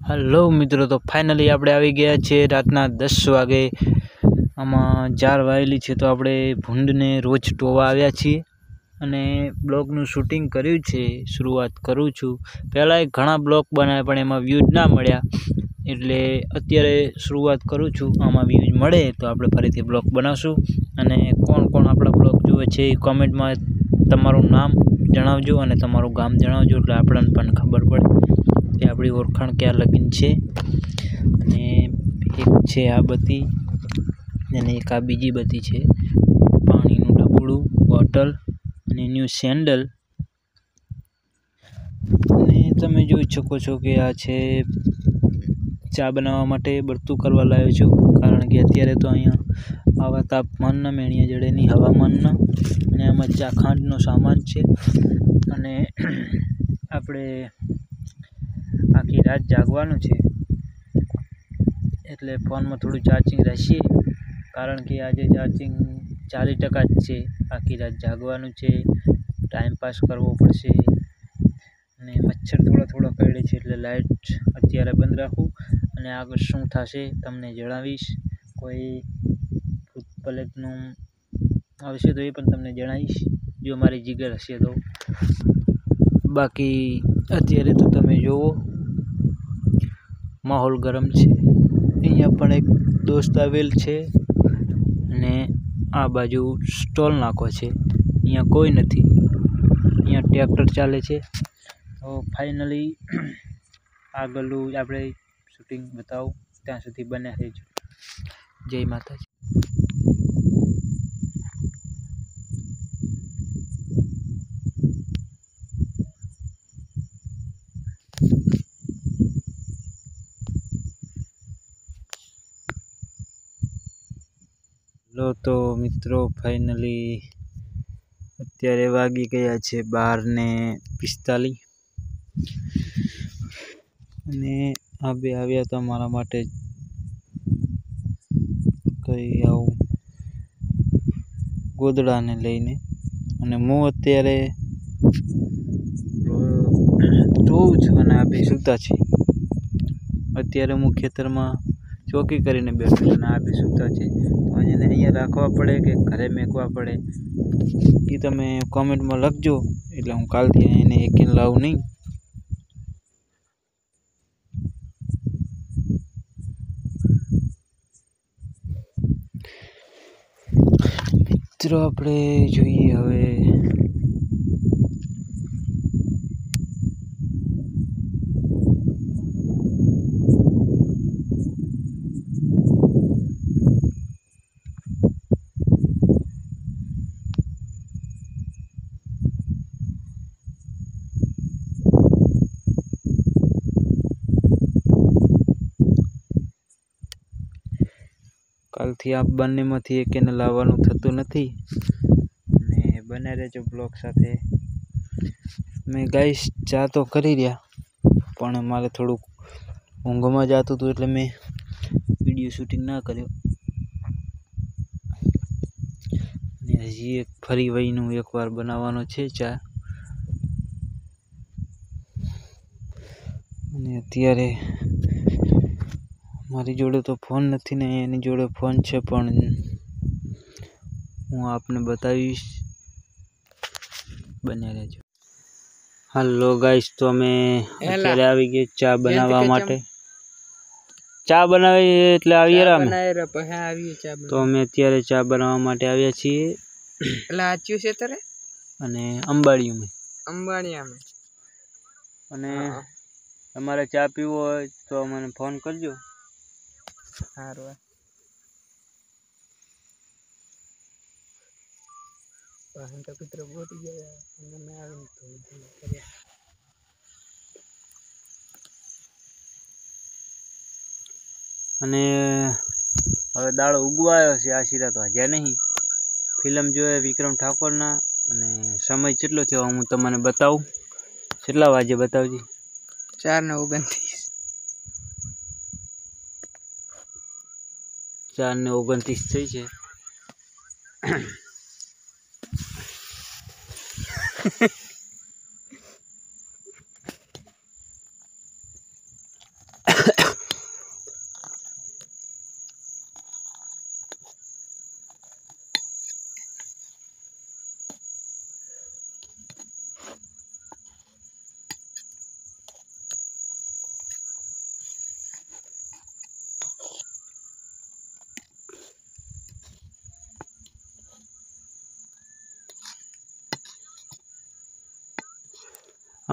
Hello मित्रों, तो finally આપણે આવી ગયા છે રાતના 10 વાગે। આમાં 4 વાગેલી છે તો આપણે ભૂંડને રોજ ટોવા આવ્યા છીએ અને બ્લોગનું શૂટિંગ કર્યું છે। શરૂઆત કરું છું। પહેલા એક ઘણા બ્લોગ બનાવ્યા પણ એમાં વ્યૂઝ ના મળ્યા, એટલે અત્યારે શરૂઆત કરું છું। આમાં વ્યૂઝ મળે તો આપણે ફરીથી બ્લોગ બનાવશું। અને કોણ કોણ આપણા બ્લોગ જોવે છે એ કોમેન્ટમાં તમારું નામ જણાવજો અને તમારું ગામ જણાવજો, એટલે આપણને પણ ખબર પડે કે આપણી ઓળખાણ ક્યાં લગીન છે। અને એક છે આ બત્તી અને એક આ બીજી બત્તી છે, પાણીનું ડબલું, બોટલ અને ન્યૂ સેન્ડલ। અને તમે જોઈ શકો છો કે આ છે ચા બનાવવા માટે બળતું કરવા લાવ્યો છું, કારણ કે અત્યારે તો અહીંયા આવા તાપમાનના મેણિયા જડેની હવામાનના અને આમાં ચા ખાંડનો સામાન છે। અને આપણે આખી રાત જાગવાનું છે, એટલે ફોનમાં થોડું ચાર્જિંગ રહેશે, કારણ કે આજે ચાર્જિંગ 40% જ છે। આખી રાત જાગવાનું છે, ટાઈમ પાસ કરવો પડશે અને મચ્છર થોડા કરડે છે, એટલે લાઇટ અત્યારે બંધ રાખું અને આગળ શું થશે તમને જણાવીશ। કોઈ ભૂત પ્રેતનું આવશે તો એ પણ તમને જણાવીશ, જો મારી જીગર હશે તો। બાકી અત્યારે તો તમે જુઓ માહોલ ગરમ છે। અહીંયા પણ એક દોસ્ત આવેલ છે અને આ બાજુ સ્ટોલ નાખો છે, અહીંયા કોઈ નથી, અહીંયા ટ્રેક્ટર ચાલે છે। તો ફાઇનલી આગળનું આપણે શૂટિંગ બતાવું, ત્યાં સુધી બન્યા રહેજો। જય માતાજી। લો તો મિત્રો, ફાઇનલી અત્યારે વાગી ગયા છે 12:45 અને આ બે આવ્યા તો મારા માટે કઈ આવું ગોદડાને લઈને, અને હું અત્યારે જોઉં છું અને આ બે સૂતા છે। અત્યારે હું ખેતરમાં ચોકી કરીને બેઠો છું અને આ બે સૂતા છે, તો એને અહીંયા રાખવા પડે કે ઘરે મેકવા પડે એ તમે કોમેન્ટમાં લખજો, એટલે હું કાલથી એને એકીને લાવું નહીં। મિત્રો આપણે જોઈએ હવે કાલથી આ બંનેમાંથી એકને લાવવાનું થતું નથી, અને બને રહેજો બ્લોગ સાથે। મેં ગાઈસ ચા તો કરી રહ્યા, પણ મારે થોડુંક ઊંઘમાં જતું હતું એટલે મેં વિડીયો શૂટિંગ ના કર્યો। અને હજી એક ફરી વહીનું એકવાર બનાવવાનો છે ચા, અને અત્યારે મારી જોડે તો ફોન નથી ને એની જોડે ફોન છે, પણ હું આપને બતાવીશ, બન્યા રહેજો। હાલો ગાઈસ, તો અમે અત્યારે આવી ગયા ચા બનાવવા માટે। ચા બનાવી એટલે આવીએ રામ, તો અમે અત્યારે ચા બનાવવા માટે આવ્યા છીએ। એટલે આચ્યું છે તારે અને અંબાણીમાં અને તમારે ચા પીવો હોય તો મને ફોન કરજો। સારું, અને હવે દાડો ઉગવા આવ્યો છે, આ સિરા તો હજ્યા નહીં। ફિલ્મ જોઈએ વિક્રમ ઠાકોરના, અને સમય કેટલો થયો હું તમને બતાવું। કેટલા વાગે બતાવજી? 4:29। 4:29 થઈ છે।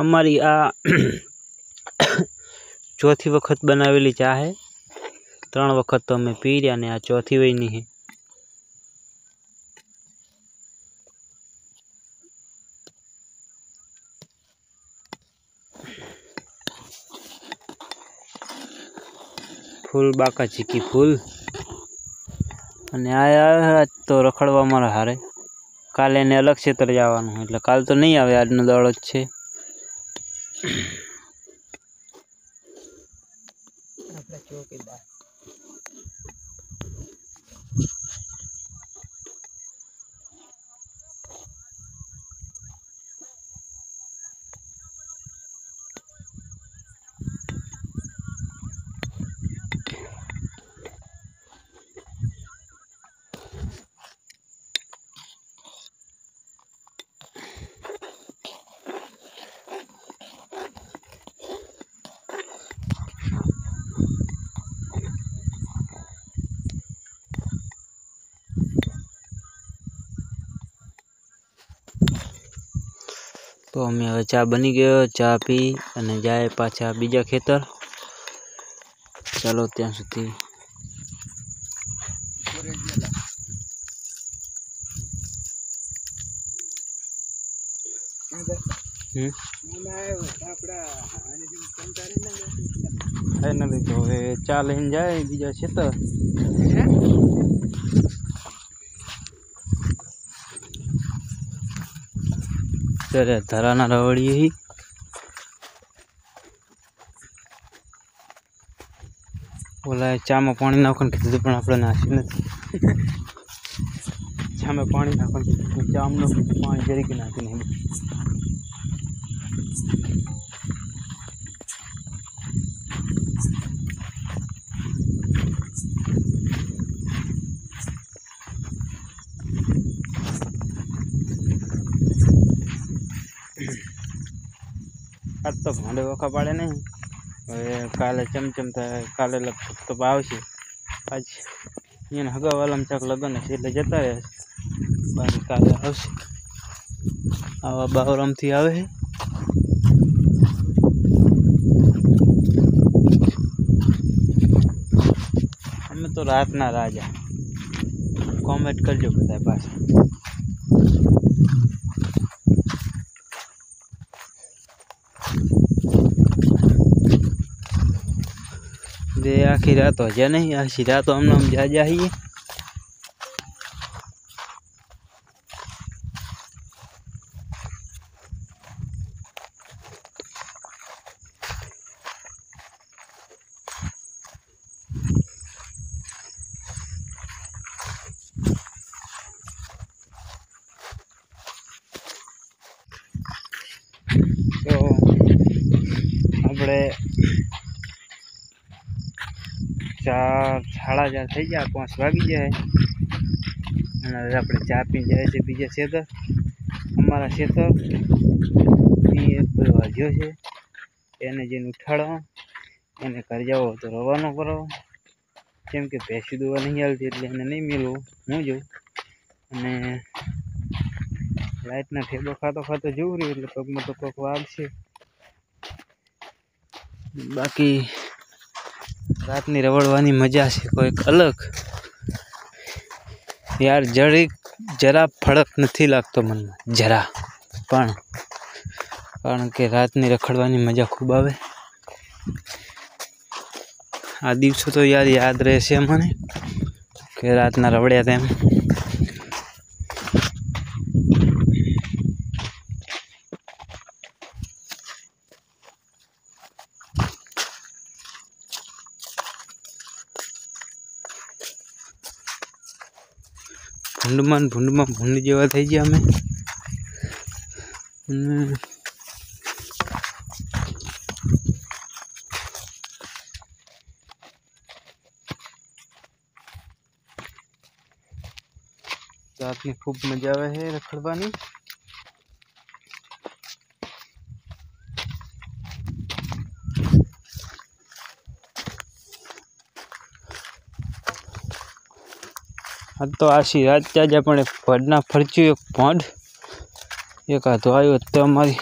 અમારી આ ચોથી વખત બનાવેલી ચા है। 3 વખત तो અમે પી રહ્યા ને આ ચોથી વયની है। फूल बाका चीकी फूल અને આયા તો રખડવા મારા હારે। કાલે એને અલગ ક્ષેત્ર જવાનું એટલે કાલ તો નહીં આવે, આજનો દાડો જ છે। આપણા ચોકીદાર तो अमे हवे चा बनी गयो, चा पी अने जाए पाछा बीजा खेतर। चलो त्यां सुधी तो हवे चा लईने जाए बीजा खेतर। तेरे धराना रवड़ी ही बोला चा में पानी नाखो कीधुं पण आपणे नाखी नथी। चा में पानी नाखो चा में पानी जरीक नाखी नहीं। आज तो भांडे वखा पाड़े नहीं, काले चमचम था, काले लगभग तो आवशे। आज इन हगा वाला चक लगन है એટલે જતા રહે, બાકી કાલે આવશે। આવા બાવરામથી આવે છે। અમે તો રાતના રાજા। કોમેન્ટ કરજો બધા પાછા। दे आखी रात हो जा नहीं, आखी रात हम नाम जा जाइए। तो अपने 4:30 થઈ ગયા, 5 વાગી જાય અને હવે આપણે ચા પીને જાય છે બીજા ખેતર। અમારા ખેતર એક ભાઈ વાજ્યો છે, એને જેને ઉઠાડો એને ઘર જાઓ તો રવાનો કરો, કેમ કે ભેંસી દોવા નહીં હાલતી એટલે એને નહીં મેળવું, હું જોઉં। અને લાઇટના ઠેબો ખાતો ખાતો જોઉં રહ્યું એટલે પગમાં તો કોક વાગશે। બાકી રાતની રવડવાની મજા છે કોઈક અલગ यार। जरा फड़क नहीं लगतो मन में, जरा पण कारण के रातनी रखड़वानी मजा खूब आवे। आ दिवसों तो यार याद रहेशे मने के रातना रवड़्या तेम। ભૂંડમાં ભૂંડ જેવા થઈ ગયા અમે। રાતની ખૂબ મજા આવે છે રખડવાની। तो आशी रात जाजा पण भडना फरच्યું एक भोंड एक हाथो आयो तो अमारी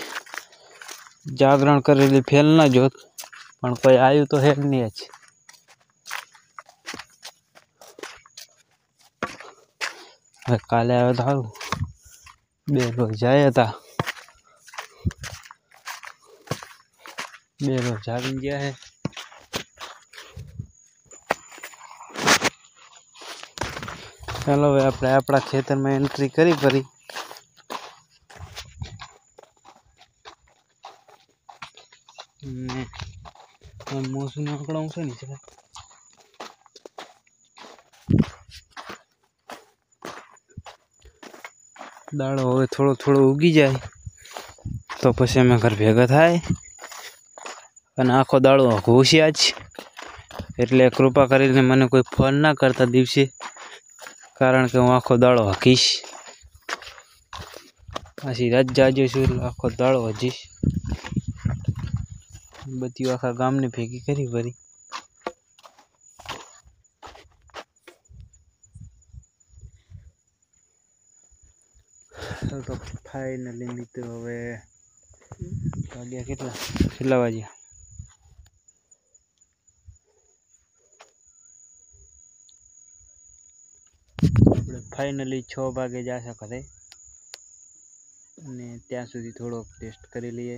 जागरण करेली फेल ना जोत पण कोई आयु तो है नहीं आज। काले आया था बे लोग जाया था, बे लोग जागी गया है। चलो भाई अपने अपना खेतर में एंट्री करी परी। मौसम आंकड़ा से नहीं चला दाड़ो હવે થોડો થોડો ઉગી જાય તો પછી અમે ઘર ભેગા થાય અને આખો દાડો ઘૂસ્યા જ એટલે કૃપા કરીને મને કોઈ ફોન ના કરતા દિવસે, કારણ કે હું આખો દાડો હકીશ। પાછી રાત જાજો છું એટલે આખો દાડો હજીશ। બધી આખા ગામને ભેગી કરી ભરી। તો ફાઇનલી મિત્રો હવે વાગ્યા કેટલા વાગ્યા? આપણે ફાઇનલી 6 વાગે જશે ઘરે અને ત્યાં સુધી થોડોક ટેસ્ટ કરી લઈએ।